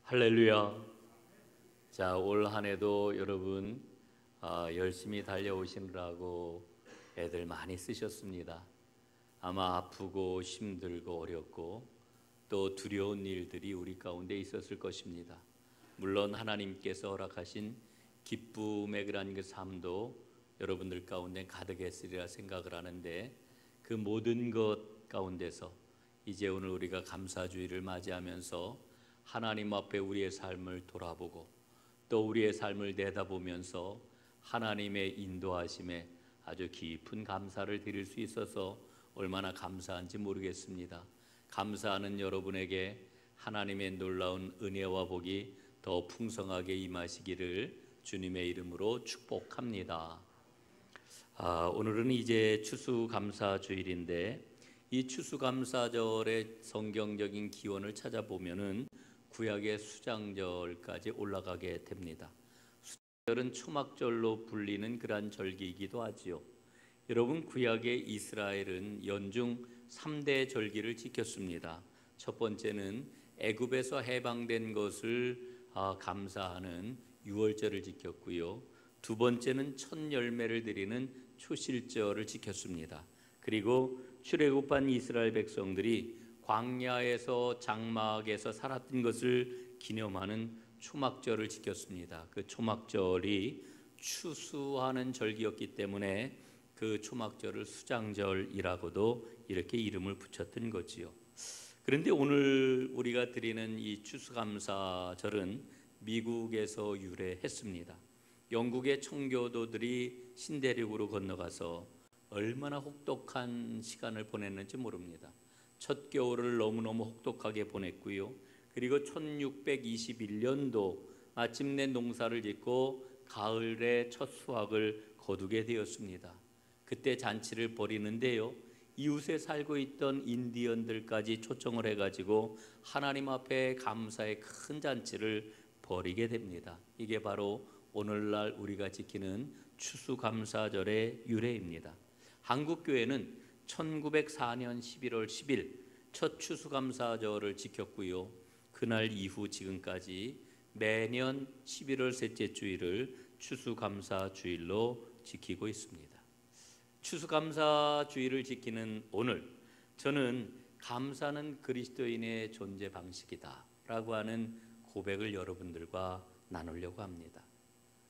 할렐루야. 자, 올 한 해도 여러분 열심히 달려오시느라고 애들 많이 쓰셨습니다. 아마 아프고 힘들고 어렵고 또 두려운 일들이 우리 가운데 있었을 것입니다. 물론 하나님께서 허락하신 기쁨의 그런 그 삶도 여러분들 가운데 가득했으리라 생각을 하는데, 그 모든 것 가운데서 이제 오늘 우리가 감사주일을 맞이하면서 하나님 앞에 우리의 삶을 돌아보고 또 우리의 삶을 내다보면서 하나님의 인도하심에 아주 깊은 감사를 드릴 수 있어서 얼마나 감사한지 모르겠습니다. 감사하는 여러분에게 하나님의 놀라운 은혜와 복이 더 풍성하게 임하시기를 주님의 이름으로 축복합니다. 오늘은 이제 추수감사주일인데, 이 추수감사절의 성경적인 기원을 찾아보면은 구약의 수장절까지 올라가게 됩니다. 수장절은 초막절로 불리는 그러한 절기이기도 하지요. 여러분, 구약의 이스라엘은 연중 3대 절기를 지켰습니다. 첫 번째는 애굽에서 해방된 것을 감사하는 유월절을 지켰고요. 두 번째는 첫 열매를 드리는 초실절을 지켰습니다. 그리고 출애굽한 이스라엘 백성들이 광야에서 장막에서 살았던 것을 기념하는 초막절을 지켰습니다. 그 초막절이 추수하는 절기였기 때문에 그 초막절을 수장절이라고도 이렇게 이름을 붙였던 거지요. 그런데 오늘 우리가 드리는 이 추수감사절은 미국에서 유래했습니다. 영국의 청교도들이 신대륙으로 건너가서 얼마나 혹독한 시간을 보냈는지 모릅니다. 첫 겨울을 너무너무 혹독하게 보냈고요. 그리고 1621년도 마침내 농사를 짓고 가을에 첫 수확을 거두게 되었습니다. 그때 잔치를 벌이는데요, 이웃에 살고 있던 인디언들까지 초청을 해가지고 하나님 앞에 감사의 큰 잔치를 벌이게 됩니다. 이게 바로 오늘날 우리가 지키는 추수감사절의 유래입니다. 한국교회는 1904년 11월 10일 첫 추수감사절을 지켰고요. 그날 이후 지금까지 매년 11월 셋째 주일을 추수감사주일로 지키고 있습니다. 추수감사주일을 지키는 오늘, 저는 감사는 그리스도인의 존재 방식이다 라고 하는 고백을 여러분들과 나누려고 합니다.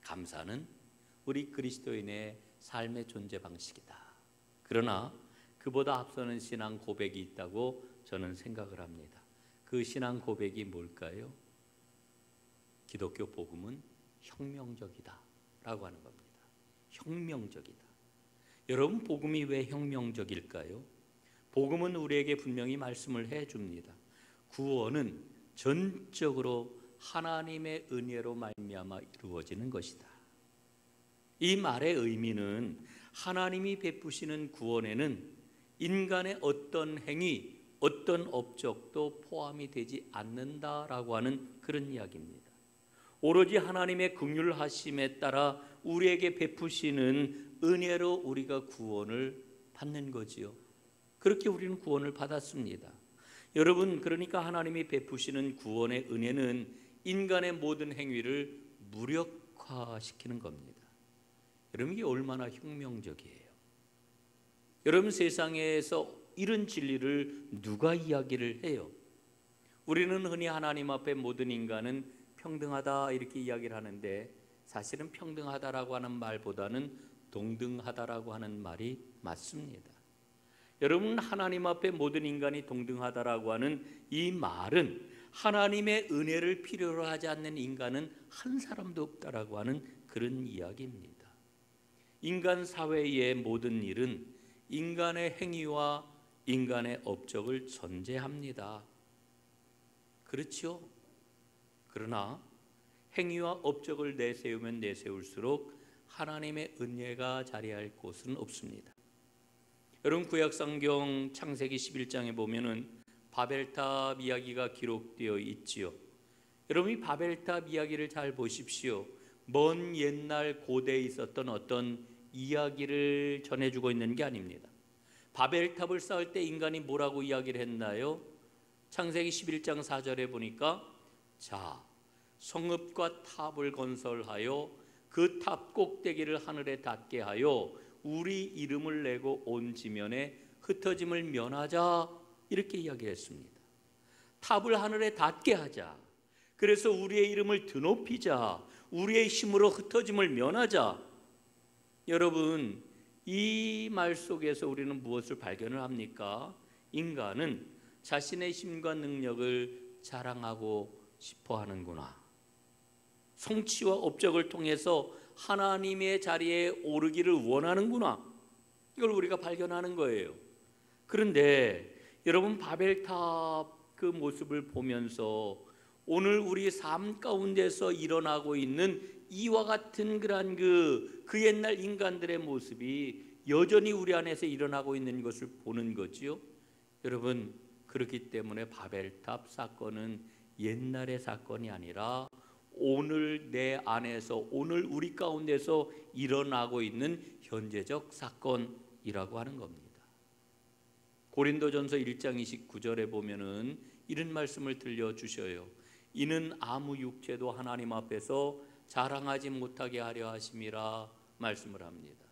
감사는 우리 그리스도인의 삶의 존재 방식이다. 그러나 그보다 앞서는 신앙 고백이 있다고 저는 생각을 합니다. 그 신앙 고백이 뭘까요? 기독교 복음은 혁명적이다 라고 하는 겁니다. 혁명적이다. 여러분, 복음이 왜 혁명적일까요? 복음은 우리에게 분명히 말씀을 해줍니다. 구원은 전적으로 하나님의 은혜로 말미암아 이루어지는 것이다. 이 말의 의미는 하나님이 베푸시는 구원에는 인간의 어떤 행위, 어떤 업적도 포함이 되지 않는다라고 하는 그런 이야기입니다. 오로지 하나님의 긍휼하심에 따라 우리에게 베푸시는 은혜로 우리가 구원을 받는 거지요. 그렇게 우리는 구원을 받았습니다. 여러분, 그러니까 하나님이 베푸시는 구원의 은혜는 인간의 모든 행위를 무력화시키는 겁니다. 여러분, 이게 얼마나 혁명적이에요. 여러분, 세상에서 이런 진리를 누가 이야기를 해요? 우리는 흔히 하나님 앞에 모든 인간은 평등하다 이렇게 이야기를 하는데, 사실은 평등하다라고 하는 말보다는 동등하다라고 하는 말이 맞습니다. 여러분, 하나님 앞에 모든 인간이 동등하다라고 하는 이 말은 하나님의 은혜를 필요로 하지 않는 인간은 한 사람도 없다라고 하는 그런 이야기입니다. 인간 사회의 모든 일은 인간의 행위와 인간의 업적을 전제합니다. 그렇죠? 그러나 행위와 업적을 내세우면 내세울수록 하나님의 은혜가 자리할 곳은 없습니다. 여러분, 구약성경 창세기 11장에 보면은 바벨탑 이야기가 기록되어 있지요. 여러분, 이 바벨탑 이야기를 잘 보십시오. 먼 옛날 고대에 있었던 어떤 이야기를 전해주고 있는 게 아닙니다. 바벨탑을 쌓을 때 인간이 뭐라고 이야기를 했나요? 창세기 11장 4절에 보니까 자, 성읍과 탑을 건설하여 그 탑 꼭대기를 하늘에 닿게 하여 우리 이름을 내고 온 지면에 흩어짐을 면하자, 이렇게 이야기했습니다. 탑을 하늘에 닿게 하자. 그래서 우리의 이름을 드높이자. 우리의 힘으로 흩어짐을 면하자. 여러분, 이 말 속에서 우리는 무엇을 발견을 합니까? 인간은 자신의 힘과 능력을 자랑하고 싶어 하는구나. 성취와 업적을 통해서 하나님의 자리에 오르기를 원하는구나. 이걸 우리가 발견하는 거예요. 그런데 여러분, 바벨탑 그 모습을 보면서 오늘 우리 삶 가운데서 일어나고 있는 이와 같은 그러한 그 옛날 인간들의 모습이 여전히 우리 안에서 일어나고 있는 것을 보는 거지요. 여러분, 그렇기 때문에 바벨탑 사건은 옛날의 사건이 아니라 오늘 내 안에서, 오늘 우리 가운데서 일어나고 있는 현재적 사건이라고 하는 겁니다. 고린도전서 1장 29절에 보면은 이런 말씀을 들려주셔요. 이는 아무 육체도 하나님 앞에서 자랑하지 못하게 하려 하심이라 말씀을 합니다.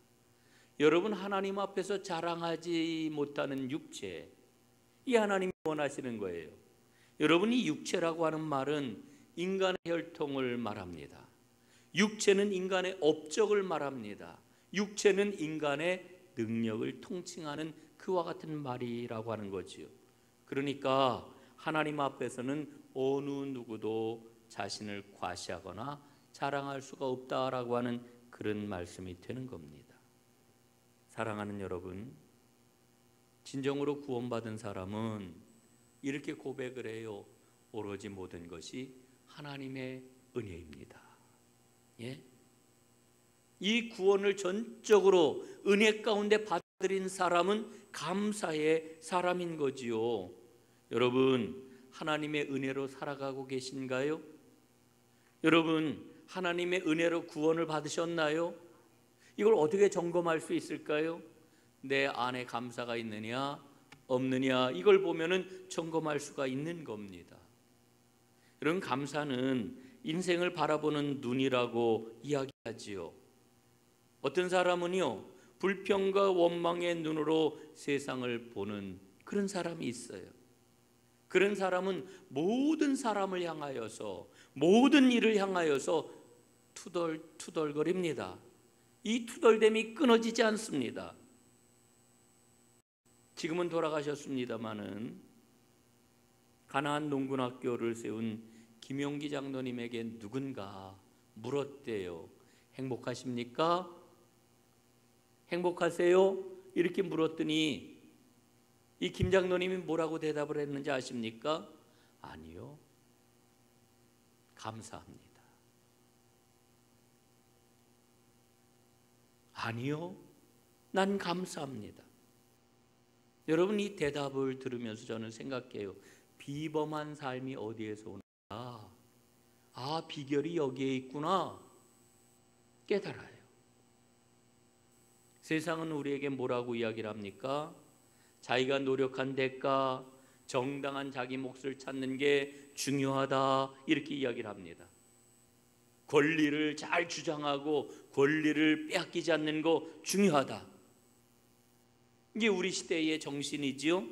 여러분, 하나님 앞에서 자랑하지 못하는 육체, 이 하나님이 원하시는 거예요. 여러분, 이 육체라고 하는 말은 인간의 혈통을 말합니다. 육체는 인간의 업적을 말합니다. 육체는 인간의 능력을 통칭하는 그와 같은 말이라고 하는 거지요. 그러니까 하나님 앞에서는 어느 누구도 자신을 과시하거나 자랑할 수가 없다라고 하는 그런 말씀이 되는 겁니다. 사랑하는 여러분, 진정으로 구원받은 사람은 이렇게 고백을 해요. 오로지 모든 것이 하나님의 은혜입니다. 예? 이 구원을 전적으로 은혜 가운데 받아들인 사람은 감사의 사람인 거지요. 여러분, 하나님의 은혜로 살아가고 계신가요? 여러분, 하나님의 은혜로 구원을 받으셨나요? 이걸 어떻게 점검할 수 있을까요? 내 안에 감사가 있느냐 없느냐, 이걸 보면은 점검할 수가 있는 겁니다. 이런 감사는 인생을 바라보는 눈이라고 이야기하지요. 어떤 사람은요, 불평과 원망의 눈으로 세상을 보는 그런 사람이 있어요. 그런 사람은 모든 사람을 향하여서, 모든 일을 향하여서 투덜투덜거립니다. 이 투덜됨이 끊어지지 않습니다. 지금은 돌아가셨습니다마는 가나안 농군학교를 세운 김용기 장로님에게 누군가 물었대요. 행복하십니까? 행복하세요? 이렇게 물었더니 이 김 장로님이 뭐라고 대답을 했는지 아십니까? 아니요, 감사합니다. 아니요, 난 감사합니다. 여러분, 이 대답을 들으면서 저는 생각해요. 비범한 삶이 어디에서 오는가? 아, 비결이 여기에 있구나 깨달아요. 세상은 우리에게 뭐라고 이야기를 합니까? 자기가 노력한 대가, 정당한 자기 몫을 찾는 게 중요하다, 이렇게 이야기를 합니다. 권리를 잘 주장하고 권리를 빼앗기지 않는 거 중요하다. 이게 우리 시대의 정신이지요.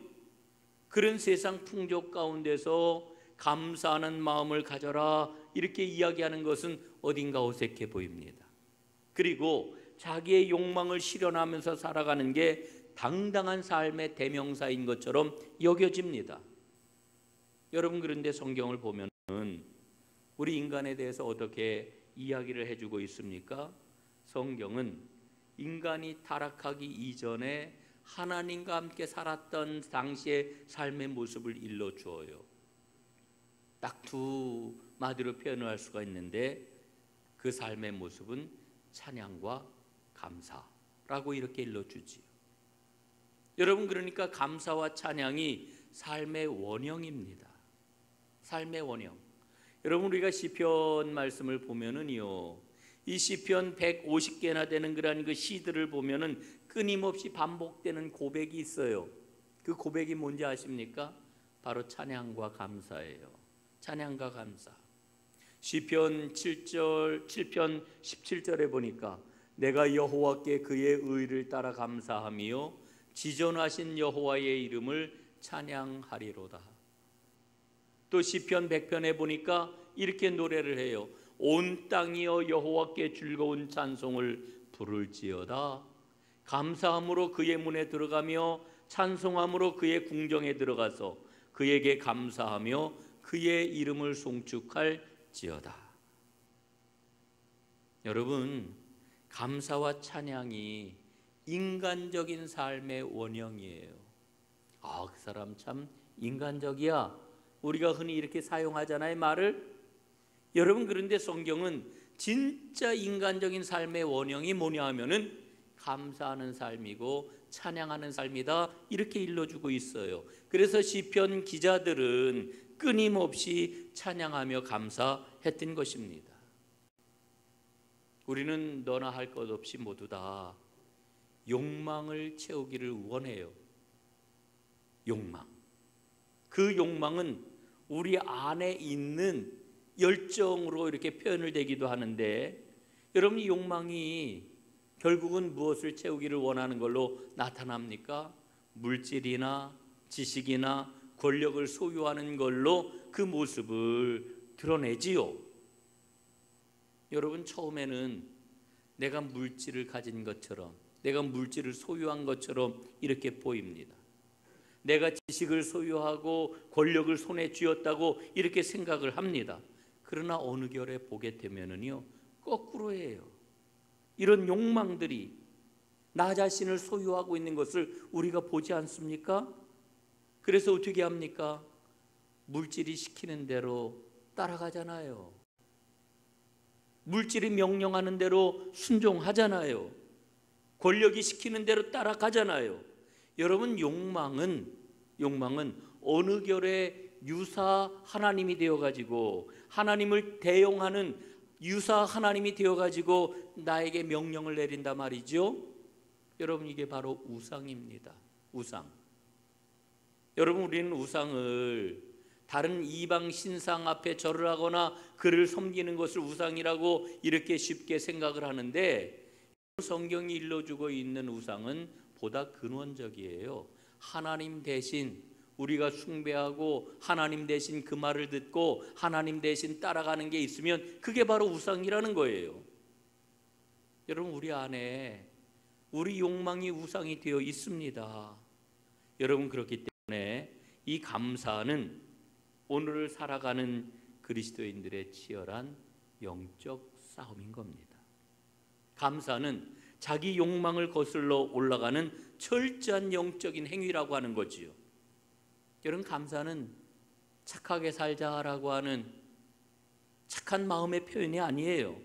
그런 세상 풍족 가운데서 감사하는 마음을 가져라, 이렇게 이야기하는 것은 어딘가 어색해 보입니다. 그리고 자기의 욕망을 실현하면서 살아가는 게 당당한 삶의 대명사인 것처럼 여겨집니다. 여러분, 그런데 성경을 보면은 우리 인간에 대해서 어떻게 이야기를 해주고 있습니까? 성경은 인간이 타락하기 이전에 하나님과 함께 살았던 당시의 삶의 모습을 일러주어요. 딱 두 마디로 표현할 수가 있는데, 그 삶의 모습은 찬양과 감사라고 이렇게 일러주지요. 여러분, 그러니까 감사와 찬양이 삶의 원형입니다. 삶의 원형. 여러분, 우리가 시편 말씀을 보면은요, 이 시편 150개나 되는 그런 그 시들을 보면은 끊임없이 반복되는 고백이 있어요. 그 고백이 뭔지 아십니까? 바로 찬양과 감사예요. 찬양과 감사. 시편 7편 17절에 보니까 내가 여호와께 그의 의를 따라 감사하며 지존하신 여호와의 이름을 찬양하리로다. 또 시편 100편에 보니까 이렇게 노래를 해요. 온 땅이여 여호와께 즐거운 찬송을 부를지어다. 감사함으로 그의 문에 들어가며 찬송함으로 그의 궁정에 들어가서 그에게 감사하며 그의 이름을 송축할지어다. 여러분, 감사와 찬양이 인간적인 삶의 원형이에요. 그 사람 참 인간적이야. 우리가 흔히 이렇게 사용하잖아요, 말을. 여러분, 그런데 성경은 진짜 인간적인 삶의 원형이 뭐냐 하면은 감사하는 삶이고 찬양하는 삶이다, 이렇게 일러주고 있어요. 그래서 시편 기자들은 끊임없이 찬양하며 감사했던 것입니다. 우리는 너나 할 것 없이 모두 다 욕망을 채우기를 원해요. 욕망. 그 욕망은 우리 안에 있는 열정으로 이렇게 표현을 되기도 하는데, 여러분, 이 욕망이 결국은 무엇을 채우기를 원하는 걸로 나타납니까? 물질이나 지식이나 권력을 소유하는 걸로 그 모습을 드러내지요. 여러분, 처음에는 내가 물질을 가진 것처럼, 내가 물질을 소유한 것처럼 이렇게 보입니다. 내가 지식을 소유하고 권력을 손에 쥐었다고 이렇게 생각을 합니다. 그러나 어느 결에 보게 되면은요, 거꾸로 해요. 이런 욕망들이 나 자신을 소유하고 있는 것을 우리가 보지 않습니까? 그래서 어떻게 합니까? 물질이 시키는 대로 따라가잖아요. 물질이 명령하는 대로 순종하잖아요. 권력이 시키는 대로 따라가잖아요. 여러분, 욕망은 어느 결에 유사 하나님이 되어가지고 하나님을 대용하는 유사 하나님이 되어가지고 나에게 명령을 내린단 말이죠. 여러분, 이게 바로 우상입니다. 우상. 여러분, 우리는 우상을 다른 이방 신상 앞에 절을 하거나 그를 섬기는 것을 우상이라고 이렇게 쉽게 생각을 하는데, 성경이 일러주고 있는 우상은 보다 근원적이에요. 하나님 대신 우리가 숭배하고 하나님 대신 그 말을 듣고 하나님 대신 따라가는 게 있으면 그게 바로 우상이라는 거예요. 여러분, 우리 안에 우리 욕망이 우상이 되어 있습니다. 여러분, 그렇기 때문에 이 감사는 오늘을 살아가는 그리스도인들의 치열한 영적 싸움인 겁니다. 감사는 자기 욕망을 거슬러 올라가는 철저한 영적인 행위라고 하는 거지요. 여러분, 감사는 착하게 살자라고 하는 착한 마음의 표현이 아니에요.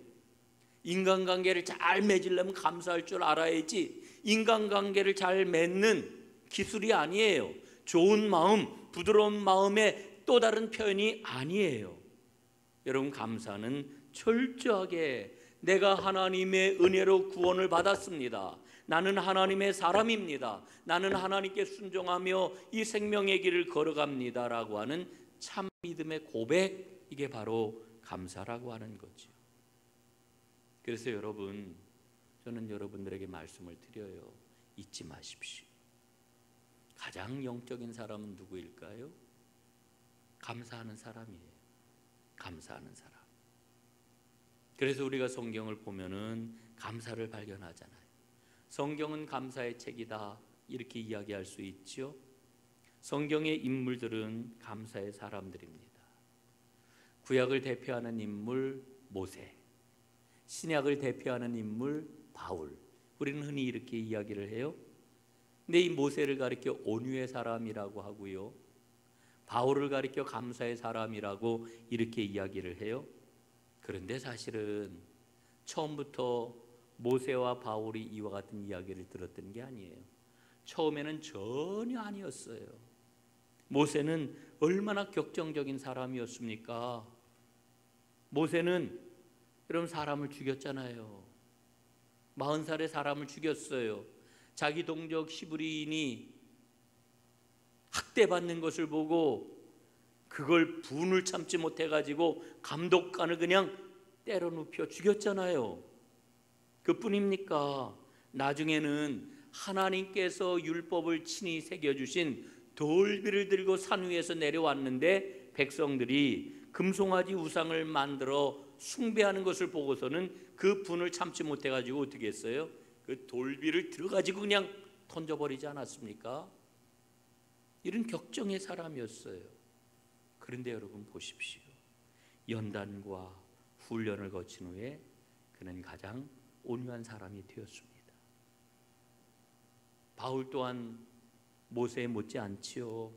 인간관계를 잘 맺으려면 감사할 줄 알아야지 인간관계를 잘 맺는 기술이 아니에요. 좋은 마음, 부드러운 마음의 또 다른 표현이 아니에요. 여러분, 감사는 철저하게 내가 하나님의 은혜로 구원을 받았습니다. 나는 하나님의 사람입니다. 나는 하나님께 순종하며 이 생명의 길을 걸어갑니다 라고 하는 참 믿음의 고백, 이게 바로 감사라고 하는 거죠. 그래서 여러분, 저는 여러분들에게 말씀을 드려요. 잊지 마십시오. 가장 영적인 사람은 누구일까요? 감사하는 사람이에요. 감사하는 사람. 그래서 우리가 성경을 보면은 감사를 발견하잖아요. 성경은 감사의 책이다, 이렇게 이야기할 수 있죠. 성경의 인물들은 감사의 사람들입니다. 구약을 대표하는 인물 모세, 신약을 대표하는 인물 바울. 우리는 흔히 이렇게 이야기를 해요. 근데 이 모세를 가리켜 온유의 사람이라고 하고요, 바울을 가리켜 감사의 사람이라고 이렇게 이야기를 해요. 그런데 사실은 처음부터 모세와 바울이 이와 같은 이야기를 들었던 게 아니에요. 처음에는 전혀 아니었어요. 모세는 얼마나 격정적인 사람이었습니까? 모세는 여러분 사람을 죽였잖아요. 40살에 사람을 죽였어요. 자기 동족 히브리인이 학대받는 것을 보고 그걸 분을 참지 못해가지고 감독관을 그냥 때려 눕혀 죽였잖아요. 그뿐입니까? 나중에는 하나님께서 율법을 친히 새겨주신 돌비를 들고 산 위에서 내려왔는데 백성들이 금송아지 우상을 만들어 숭배하는 것을 보고서는 그 분을 참지 못해가지고 어떻게 했어요? 그 돌비를 들어가지고 그냥 던져버리지 않았습니까? 이런 격정의 사람이었어요. 그런데 여러분 보십시오. 연단과 훈련을 거친 후에 그는 가장 온유한 사람이 되었습니다. 바울 또한 모세에 못지않지요.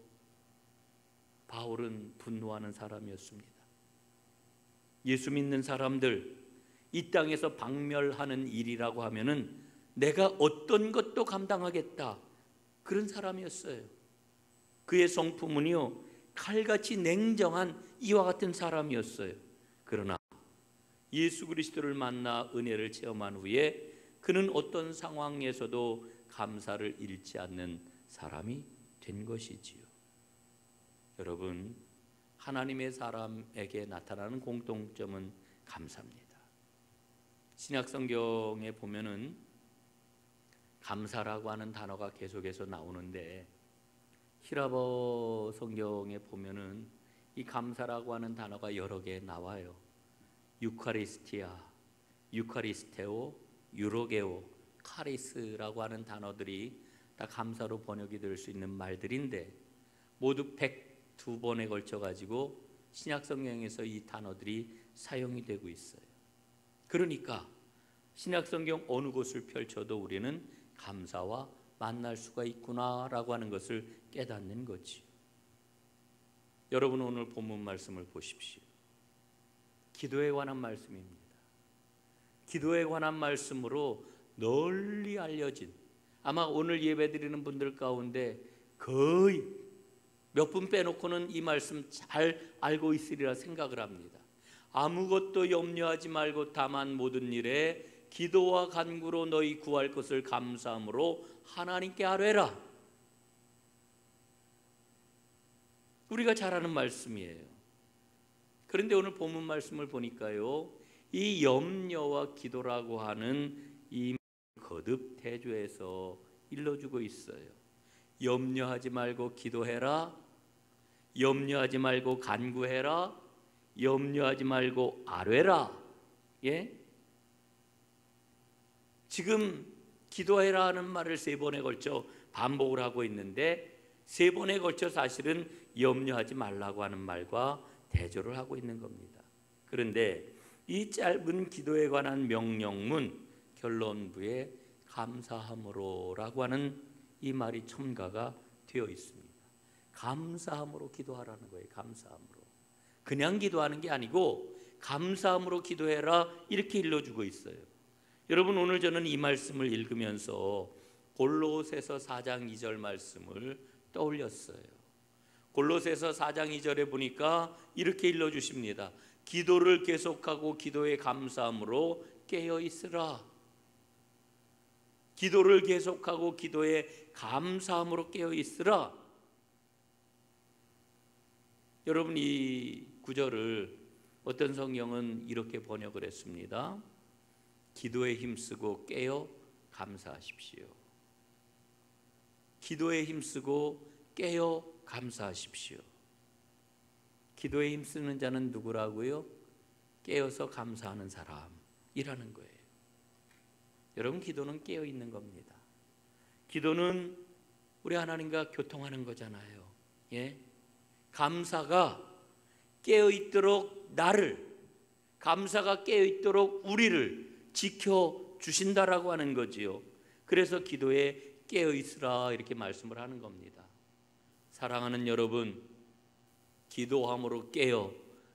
바울은 분노하는 사람이었습니다. 예수 믿는 사람들 이 땅에서 박멸하는 일이라고 하면은 내가 어떤 것도 감당하겠다, 그런 사람이었어요. 그의 성품은요 칼같이 냉정한 이와 같은 사람이었어요. 그러나 예수 그리스도를 만나 은혜를 체험한 후에 그는 어떤 상황에서도 감사를 잃지 않는 사람이 된 것이지요. 여러분, 하나님의 사람에게 나타나는 공통점은 감사입니다. 신약 성경에 보면은 감사라고 하는 단어가 계속해서 나오는데 히라버 성경에 보면은 이 감사라고 하는 단어가 여러 개 나와요. 유카리스티아, 유카리스테오, 유로게오, 카리스라고 하는 단어들이 다 감사로 번역이 될 수 있는 말들인데 모두 102번에 걸쳐 가지고 신약 성경에서 이 단어들이 사용이 되고 있어요. 그러니까 신약 성경 어느 곳을 펼쳐도 우리는 감사와 만날 수가 있구나라고 하는 것을 깨닫는 거지. 여러분, 오늘 본문 말씀을 보십시오. 기도에 관한 말씀입니다. 기도에 관한 말씀으로 널리 알려진, 아마 오늘 예배드리는 분들 가운데 거의 몇 분 빼놓고는 이 말씀 잘 알고 있으리라 생각을 합니다. 아무것도 염려하지 말고 다만 모든 일에 기도와 간구로 너희 구할 것을 감사함으로 하나님께 아뢰라. 우리가 잘 아는 말씀이에요. 그런데 오늘 본문 말씀을 보니까요, 이 염려와 기도라고 하는 이 거듭 대조해서 일러주고 있어요. 염려하지 말고 기도해라, 염려하지 말고 간구해라, 염려하지 말고 아뢰라. 예? 지금 기도해라 하는 말을 3번에 걸쳐 반복을 하고 있는데 3번에 걸쳐 사실은 염려하지 말라고 하는 말과 대조를 하고 있는 겁니다. 그런데 이 짧은 기도에 관한 명령문 결론부에 감사함으로라고 하는 이 말이 첨가가 되어 있습니다. 감사함으로 기도하라는 거예요. 감사함으로. 그냥 기도하는 게 아니고 감사함으로 기도해라, 이렇게 일러주고 있어요. 여러분, 오늘 저는 이 말씀을 읽으면서 골로새서 4장 2절 말씀을 떠올렸어요. 골로새서 4장 2절에 보니까 이렇게 일러주십니다. 기도를 계속하고 기도에 감사함으로 깨어 있으라. 기도를 계속하고 기도에 감사함으로 깨어 있으라. 여러분, 이 구절을 어떤 성경은 이렇게 번역을 했습니다. 기도에 힘쓰고 깨어 감사하십시오. 기도에 힘쓰고 깨어 감사하십시오. 기도에 힘쓰는 자는 누구라고요? 깨어서 감사하는 사람이라는 거예요. 여러분, 기도는 깨어 있는 겁니다. 기도는 우리 하나님과 교통하는 거잖아요. 예? 감사가 깨어 있도록 나를, 감사가 깨어 있도록 우리를 지켜 주신다라고 하는 거지요. 그래서 기도에 깨어 있으라 이렇게 말씀을 하는 겁니다. 사랑하는 여러분, 기도함으로 깨어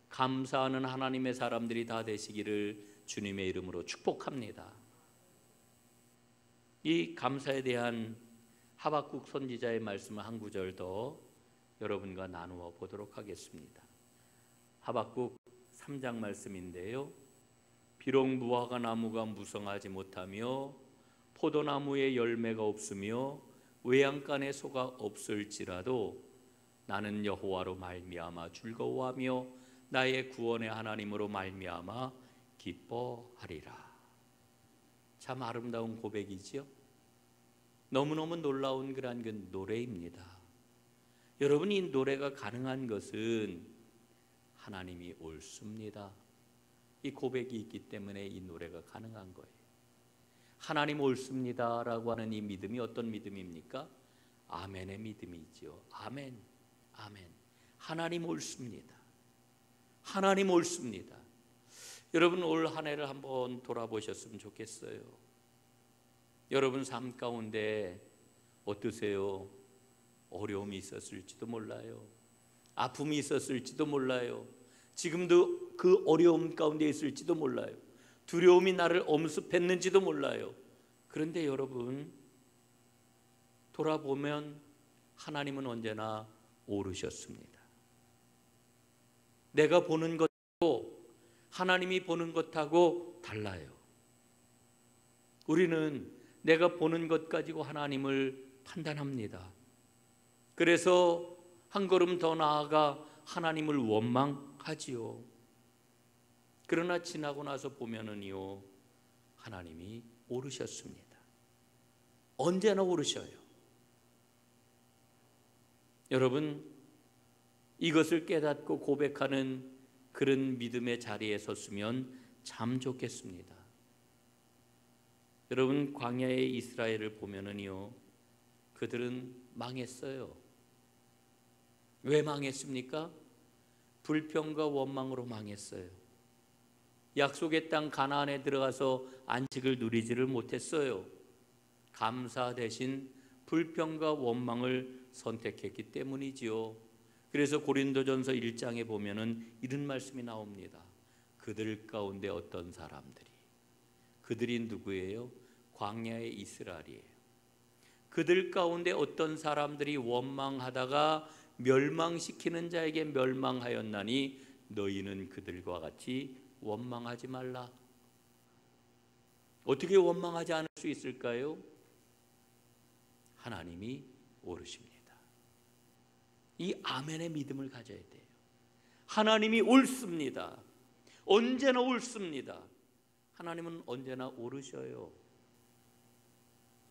감사하는 하나님의 사람들이 다 되시기를 주님의 이름으로 축복합니다. 이 감사에 대한 하박국 선지자의 말씀을 한 구절 더 여러분과 나누어 보도록 하겠습니다. 하박국 3장 말씀인데요. 비록 무화과 나무가 무성하지 못하며 포도나무에 열매가 없으며 외양간에 소가 없을지라도 나는 여호와로 말미암아 즐거워하며 나의 구원의 하나님으로 말미암아 기뻐하리라. 참 아름다운 고백이지요. 너무너무 놀라운 그러한 그 노래입니다. 여러분, 이 노래가 가능한 것은 하나님이 옳습니다. 이 고백이 있기 때문에 이 노래가 가능한 거예요. 하나님 옳습니다라고 하는 이 믿음이 어떤 믿음입니까? 아멘의 믿음이죠. 아멘, 아멘. 하나님 옳습니다. 하나님 옳습니다. 여러분, 올 한 해를 한번 돌아보셨으면 좋겠어요. 여러분 삶 가운데 어떠세요? 어려움이 있었을지도 몰라요. 아픔이 있었을지도 몰라요. 지금도 그 어려움 가운데 있을지도 몰라요. 두려움이 나를 엄습했는지도 몰라요. 그런데 여러분, 돌아보면 하나님은 언제나 옳으셨습니다. 내가 보는 것하고 하나님이 보는 것하고 달라요. 우리는 내가 보는 것 가지고 하나님을 판단합니다. 그래서 한 걸음 더 나아가 하나님을 원망하지요. 그러나 지나고 나서 보면은요, 하나님이 옳으셨습니다. 언제나 옳으셔요. 여러분, 이것을 깨닫고 고백하는 그런 믿음의 자리에 섰으면 참 좋겠습니다. 여러분, 광야의 이스라엘을 보면은요, 그들은 망했어요. 왜 망했습니까? 불평과 원망으로 망했어요. 약속의 땅 가나안에 들어가서 안식을 누리지를 못했어요. 감사 대신 불평과 원망을 선택했기 때문이지요. 그래서 고린도전서 1장에 보면은 이런 말씀이 나옵니다. 그들 가운데 어떤 사람들이, 그들이 누구예요? 광야의 이스라엘이에요. 그들 가운데 어떤 사람들이 원망하다가 멸망시키는 자에게 멸망하였나니 너희는 그들과 같이 원망하지 말라. 어떻게 원망하지 않을 수 있을까요? 하나님이 옳으십니다. 이 아멘의 믿음을 가져야 돼요. 하나님이 옳습니다. 언제나 옳습니다. 하나님은 언제나 옳으셔요.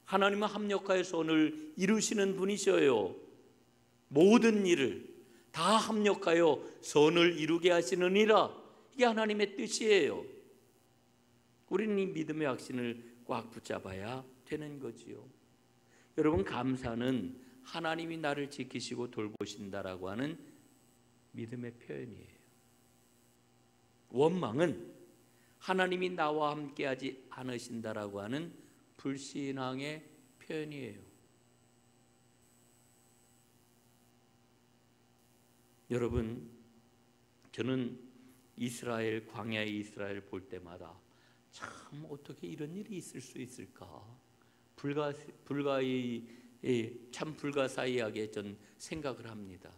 하나님은 합력하여 선을 이루시는 분이셔요. 모든 일을 다 합력하여 선을 이루게 하시느니라. 이게 하나님의 뜻이에요. 우리는 이 믿음의 확신을 꽉 붙잡아야 되는 거지요. 여러분, 감사는 하나님이 나를 지키시고 돌보신다라고 하는 믿음의 표현이에요. 원망은 하나님이 나와 함께하지 않으신다라고 하는 불신앙의 표현이에요. 여러분, 저는 이스라엘, 광야의 이스라엘 볼 때마다 참 어떻게 이런 일이 있을 수 있을까? 참 불가사의하게 전 생각을 합니다.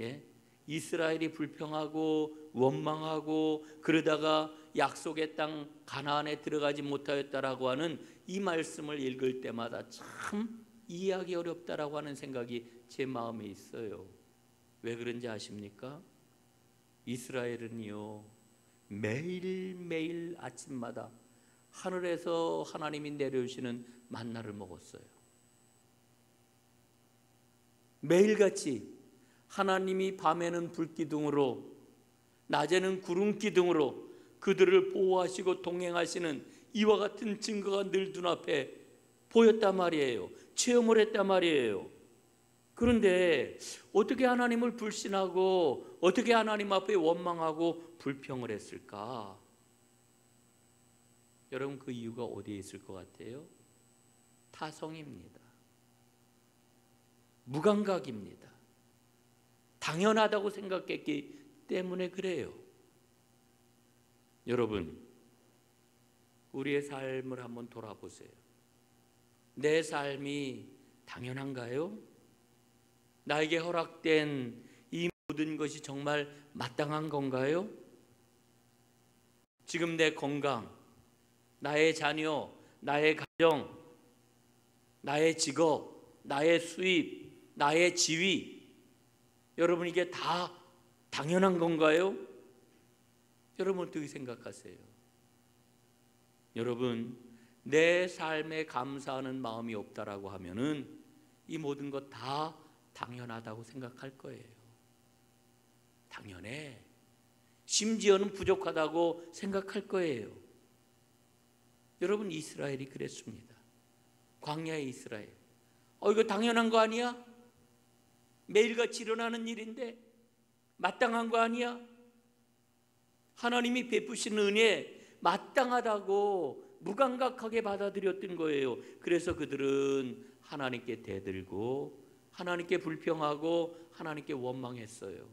예? 이스라엘이 불평하고 원망하고 그러다가 약속의 땅 가나안에 들어가지 못하였다라고 하는 이 말씀을 읽을 때마다 참 이해하기 어렵다라고 하는 생각이 제 마음에 있어요. 왜 그런지 아십니까? 이스라엘은요, 매일매일 아침마다 하늘에서 하나님이 내려오시는 만나를 먹었어요. 매일같이 하나님이 밤에는 불기둥으로, 낮에는 구름기둥으로 그들을 보호하시고 동행하시는 이와 같은 증거가 늘 눈앞에 보였단 말이에요. 체험을 했단 말이에요. 그런데 어떻게 하나님을 불신하고 어떻게 하나님 앞에 원망하고 불평을 했을까? 여러분, 그 이유가 어디에 있을 것 같아요? 타성입니다. 무감각입니다. 당연하다고 생각했기 때문에 그래요. 여러분, 우리의 삶을 한번 돌아보세요. 내 삶이 당연한가요? 나에게 허락된 이 모든 것이 정말 마땅한 건가요? 지금 내 건강, 나의 자녀, 나의 가정, 나의 직업, 나의 수입, 나의 지위, 여러분, 이게 다 당연한 건가요? 여러분 어떻게 생각하세요? 여러분, 내 삶에 감사하는 마음이 없다라고 하면은 이 모든 것 다 당연하다고 생각할 거예요. 당연해. 심지어는 부족하다고 생각할 거예요. 여러분, 이스라엘이 그랬습니다. 광야의 이스라엘. 이거 당연한 거 아니야? 매일같이 일어나는 일인데 마땅한 거 아니야? 하나님이 베푸신 은혜 마땅하다고 무감각하게 받아들였던 거예요. 그래서 그들은 하나님께 대들고 하나님께 불평하고 하나님께 원망했어요.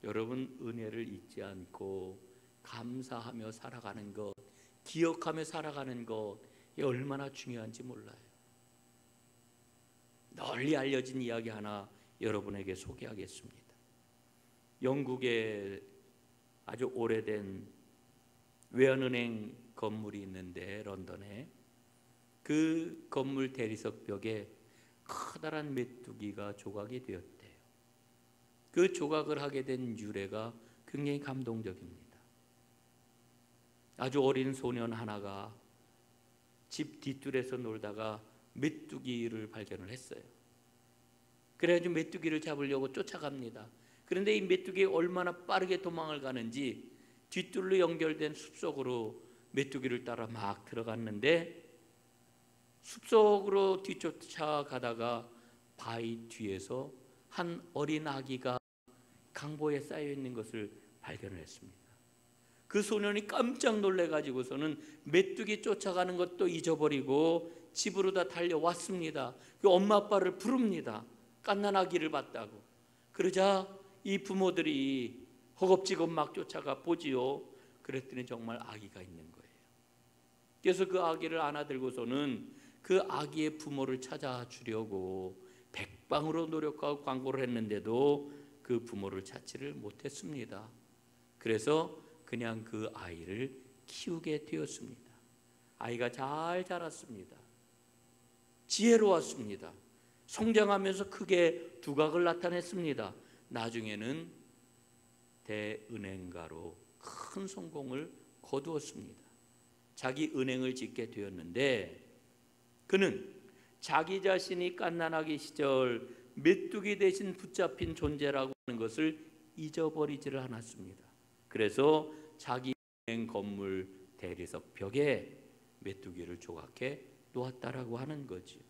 여러분, 은혜를 잊지 않고 감사하며 살아가는 것, 기억하며 살아가는 것, 이게 얼마나 중요한지 몰라요. 널리 알려진 이야기 하나 여러분에게 소개하겠습니다. 영국에 아주 오래된 외환은행 건물이 있는데, 런던에 그 건물 대리석 벽에 커다란 메뚜기가 조각이 되었대요. 그 조각을 하게 된 유래가 굉장히 감동적입니다. 아주 어린 소년 하나가 집 뒷뜰에서 놀다가 메뚜기를 발견을 했어요. 그래가지고 메뚜기를 잡으려고 쫓아갑니다. 그런데 이 메뚜기가 얼마나 빠르게 도망을 가는지 뒷뜰로 연결된 숲속으로 메뚜기를 따라 막 들어갔는데, 숲속으로 뒤쫓아가다가 바위 뒤에서 한 어린 아기가 강보에 쌓여 있는 것을 발견을 했습니다. 그 소년이 깜짝 놀래가지고서는 메뚜기 쫓아가는 것도 잊어버리고 집으로 다 달려왔습니다. 그 엄마 아빠를 부릅니다. 갓난 아기를 봤다고. 그러자 이 부모들이 허겁지겁 막 쫓아가 보지요. 그랬더니 정말 아기가 있는 거예요. 그래서 그 아기를 안아들고서는 그 아기의 부모를 찾아주려고 백방으로 노력하고 광고를 했는데도 그 부모를 찾지를 못했습니다. 그래서 그냥 그 아이를 키우게 되었습니다. 아이가 잘 자랐습니다. 지혜로웠습니다. 성장하면서 크게 두각을 나타냈습니다. 나중에는 대은행가로 큰 성공을 거두었습니다. 자기 은행을 짓게 되었는데, 그는 자기 자신이 갓난아기 시절 메뚜기 대신 붙잡힌 존재라고 하는 것을 잊어버리지를 않았습니다. 그래서 자기 은행 건물 대리석 벽에 메뚜기를 조각해 놓았다라고 하는 거지.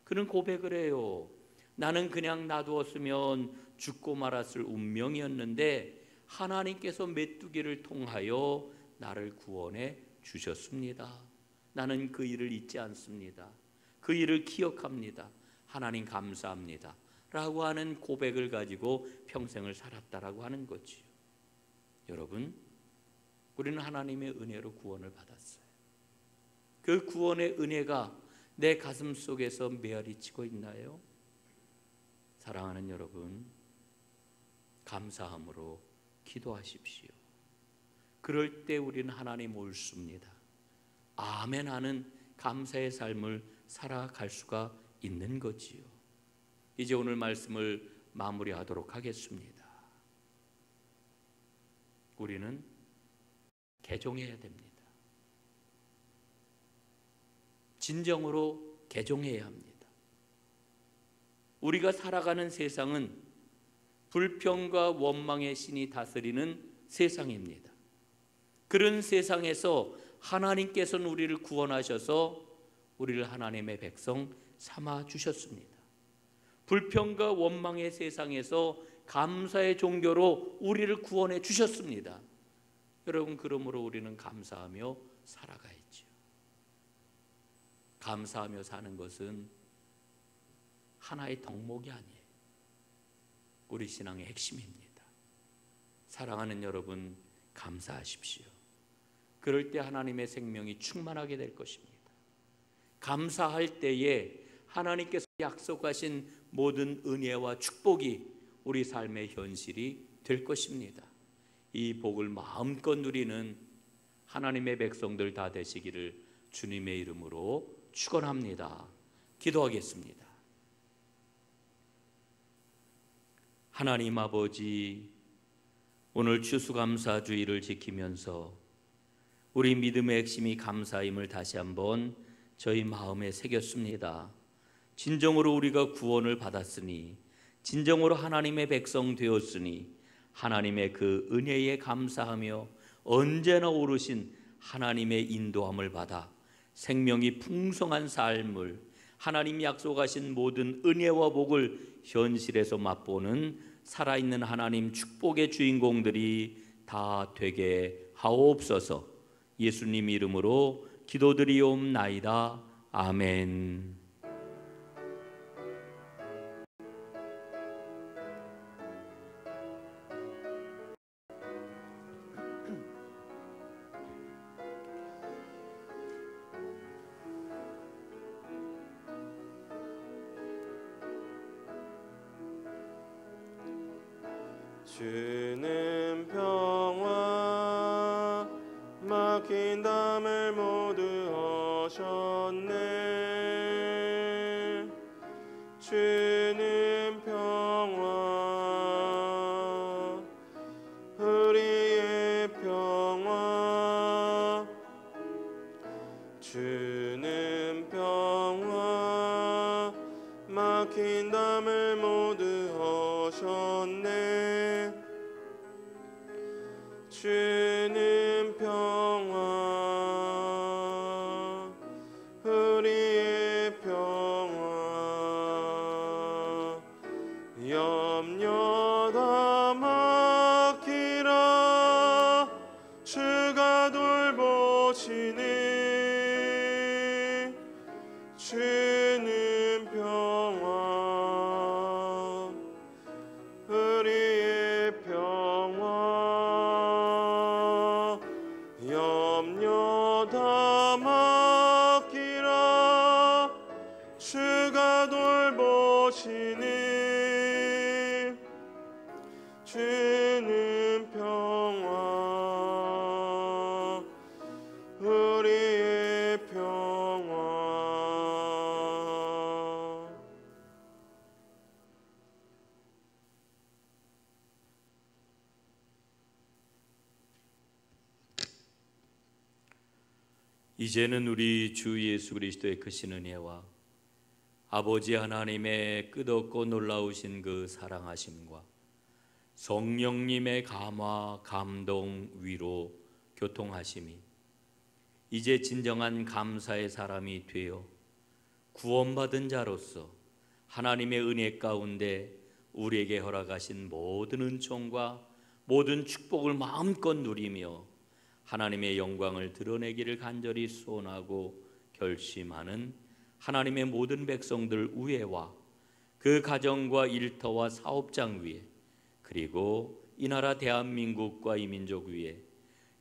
그는 고백을 해요. 나는 그냥 놔두었으면 죽고 말았을 운명이었는데 하나님께서 메뚜기를 통하여 나를 구원해 주셨습니다. 나는 그 일을 잊지 않습니다. 그 일을 기억합니다. 하나님 감사합니다 라고 하는 고백을 가지고 평생을 살았다라고 하는 거지요. 여러분, 우리는 하나님의 은혜로 구원을 받았어요. 그 구원의 은혜가 내 가슴 속에서 메아리치고 있나요? 사랑하는 여러분, 감사함으로 기도하십시오. 그럴 때 우리는 하나님 옳습니다, 아멘 하는 감사의 삶을 살아갈 수가 있는 거지요. 이제 오늘 말씀을 마무리하도록 하겠습니다. 우리는 개종해야 됩니다. 진정으로 개종해야 합니다. 우리가 살아가는 세상은 불평과 원망의 신이 다스리는 세상입니다. 그런 세상에서 하나님께서는 우리를 구원하셔서 우리를 하나님의 백성 삼아 주셨습니다. 불평과 원망의 세상에서 감사의 종교로 우리를 구원해 주셨습니다. 여러분, 그러므로 우리는 감사하며 살아가야죠. 감사하며 사는 것은 하나의 덕목이 아니에요. 우리 신앙의 핵심입니다. 사랑하는 여러분, 감사하십시오. 그럴 때 하나님의 생명이 충만하게 될 것입니다. 감사할 때에 하나님께서 약속하신 모든 은혜와 축복이 우리 삶의 현실이 될 것입니다. 이 복을 마음껏 누리는 하나님의 백성들 다 되시기를 주님의 이름으로 축원합니다. 기도하겠습니다. 하나님 아버지, 오늘 추수감사주의를 지키면서 우리 믿음의 핵심이 감사임을 다시 한번 저희 마음에 새겼습니다. 진정으로 우리가 구원을 받았으니, 진정으로 하나님의 백성 되었으니 하나님의 그 은혜에 감사하며 언제나 오르신 하나님의 인도함을 받아 생명이 풍성한 삶을, 하나님 약속하신 모든 은혜와 복을 현실에서 맛보는 살아있는 하나님 축복의 주인공들이 다 되게 하옵소서. 예수님 이름으로 기도드리옵나이다. 아멘. 주는 평화 막힌 담을 모두 허셨네. 주는 평화 우리의 평화. 주는 평화 막힌 담을 모두 허셨네. 주는 평화 우리의 평화. 염려 다 맡기라 주가 돌보시니. 주는 평화 우리의 평화. 염려 다 맡기라 주가 돌보시니. 주는 평화 우리의 평화. 이제는 우리 주 예수 그리스도의 크신 은혜와 아버지 하나님의 끝없고 놀라우신 그 사랑하심과 성령님의 감화, 감동, 위로, 교통하심이 이제 진정한 감사의 사람이 되어 구원받은 자로서 하나님의 은혜 가운데 우리에게 허락하신 모든 은총과 모든 축복을 마음껏 누리며 하나님의 영광을 드러내기를 간절히 소원하고 결심하는 하나님의 모든 백성들 위에와 그 가정과 일터와 사업장 위에, 그리고 이 나라 대한민국과 이 민족 위에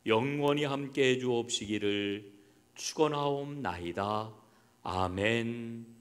영원히 함께해 주옵시기를 축원하옵나이다. 아멘.